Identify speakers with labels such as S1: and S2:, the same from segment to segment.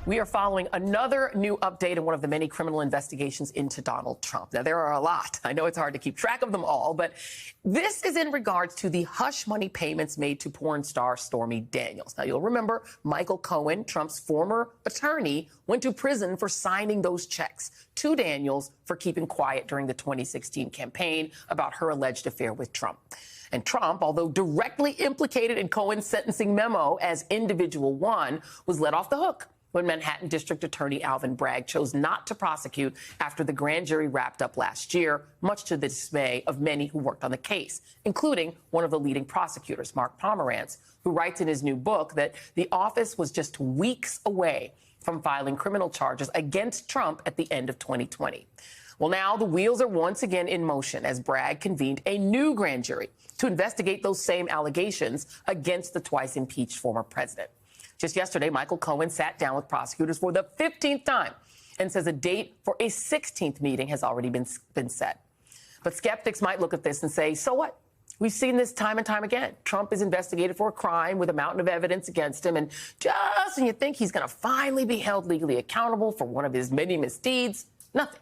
S1: We are following another new update in one of the many criminal investigations into Donald Trump. Now, there are a lot. I know it's hard to keep track of them all, but this is in regards to the hush money payments made to porn star Stormy Daniels. Now, you'll remember Michael Cohen, Trump's former attorney, went to prison for signing those checks to Daniels for keeping quiet during the 2016 campaign about her alleged affair with Trump. And Trump, although directly implicated in Cohen's sentencing memo as individual one, was let off the hook when Manhattan District Attorney Alvin Bragg chose not to prosecute after the grand jury wrapped up last year, much to the dismay of many who worked on the case, including one of the leading prosecutors, Mark Pomerantz, who writes in his new book that the office was just weeks away from filing criminal charges against Trump at the end of 2020. Well, now the wheels are once again in motion as Bragg convened a new grand jury to investigate those same allegations against the twice impeached former president. Just yesterday, Michael Cohen sat down with prosecutors for the 15th time and says a date for a 16th meeting has already been set. But skeptics might look at this and say, so what? We've seen this time and time again. Trump is investigated for a crime with a mountain of evidence against him. And just when you think he's going to finally be held legally accountable for one of his many misdeeds, nothing.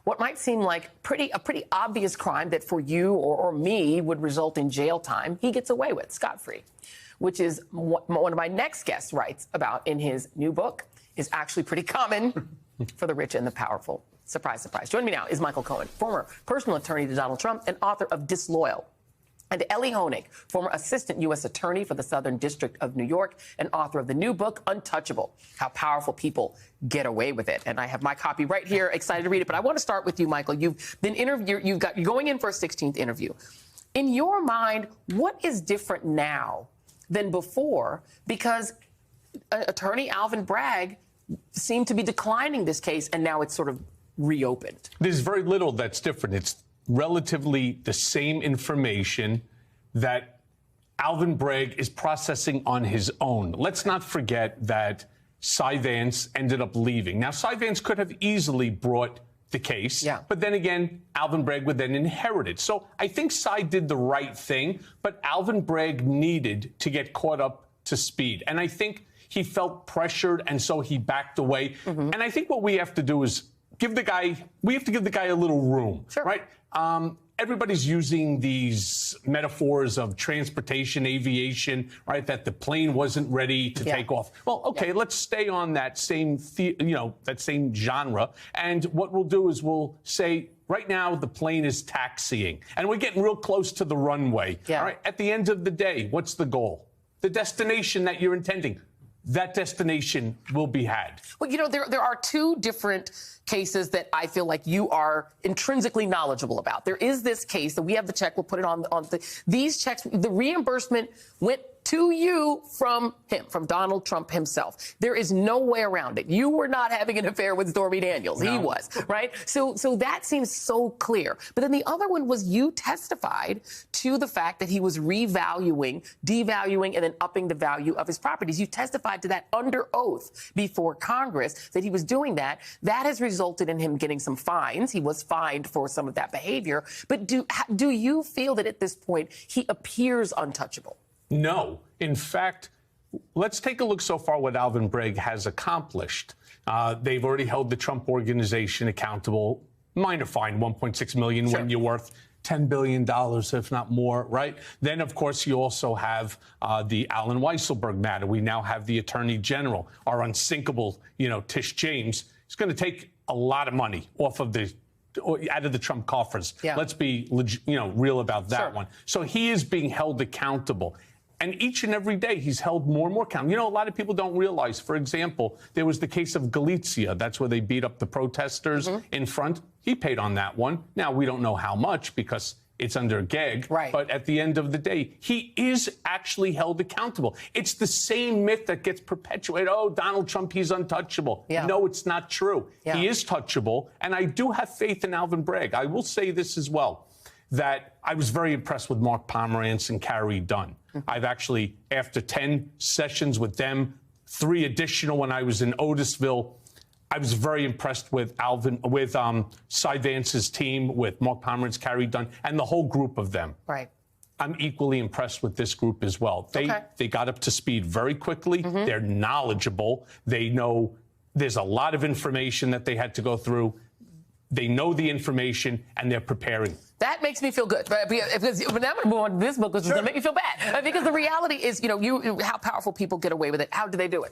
S1: What might seem like a pretty obvious crime that for you or me would result in jail time, he gets away with scot-free, which is what one of my next guests writes about in his new book, is actually pretty common for the rich and the powerful. Surprise, surprise. Joining me now is Michael Cohen, former personal attorney to Donald Trump and author of Disloyal. And Elie Honig, former assistant U.S. attorney for the Southern District of New York and author of the new book, Untouchable, How Powerful People Get Away with It. And I have my copy right here, excited to read it. But I want to start with you, Michael. You've been you're going in for a 16th interview. In your mind, what is different now than before? Because attorney Alvin Bragg seemed to be declining this case, and now it's sort of reopened.
S2: There's very little that's different. It's relatively the same information that Alvin Bragg is processing on his own. Let's not forget that Cy Vance ended up leaving. Now, Cy Vance could have easily brought the case, but then again, Alvin Bragg would then inherit it. So I think Cy did the right thing, but Alvin Bragg needed to get caught up to speed. And I think he felt pressured, and so he backed away. And I think what we have to do is give the guy a little room, right? Everybody's using these metaphors of transportation, aviation, right? That the plane wasn't ready to take off. Well, okay, let's stay on that same, that same genre. And what we'll do is we'll say, right now, the plane is taxiing, and we're getting real close to the runway. All right. At the end of the day, what's the goal? The destination that you're intending. That destination will be had. Well,
S1: there are two different cases that I feel like you are intrinsically knowledgeable about. There is this case that we have the check. We'll put it on these checks. The reimbursement went to you from him, from Donald Trump himself. There is no way around it. You were not having an affair with Stormy Daniels. No. He was, right? So that seems so clear. But then the other one was you testified to the fact that he was revaluing, devaluing, and then upping the value of his properties. You testified to that under oath before Congress that he was doing that. That has resulted in him getting some fines. He was fined for some of that behavior. But do you feel that at this point he appears untouchable?
S2: No. In fact, let's take a look so far what Alvin Bragg has accomplished. They've already held the Trump Organization accountable. Minor fine, $1.6 million when you're worth $10 billion, if not more, right? Then, of course, you also have the Allen Weisselberg matter. We now have the Attorney General, our unsinkable, Tish James. It's going to take a lot of money off of out of the Trump coffers. Let's be, real about that one. So he is being held accountable. And each and every day, he's held more and more accountable. A lot of people don't realize, for example, there was the case of Galizia. That's where they beat up the protesters in front. He paid on that one. Now, we don't know how much because it's under a gag. Right. But at the end of the day, he is actually held accountable. It's the same myth that gets perpetuated. Oh, Donald Trump, he's untouchable. No, it's not true. He is touchable. And I do have faith in Alvin Bragg. I will say this as well, that I was very impressed with Mark Pomerantz and Carrie Dunn. I've actually, after 10 sessions with them, 3 additional when I was in Otisville, I was very impressed with Cy Vance's team, with Mark Pomerantz, Carrie Dunn, and the whole group of them.
S1: Right.
S2: I'm equally impressed with this group as well. They got up to speed very quickly. They're knowledgeable. They know there's a lot of information that they had to go through. They know the information, and they're preparing.
S1: That makes me feel good. But now I'm going to move on to this book, which is going to make me feel bad. Because the reality is, how powerful people get away with it. How do they do it?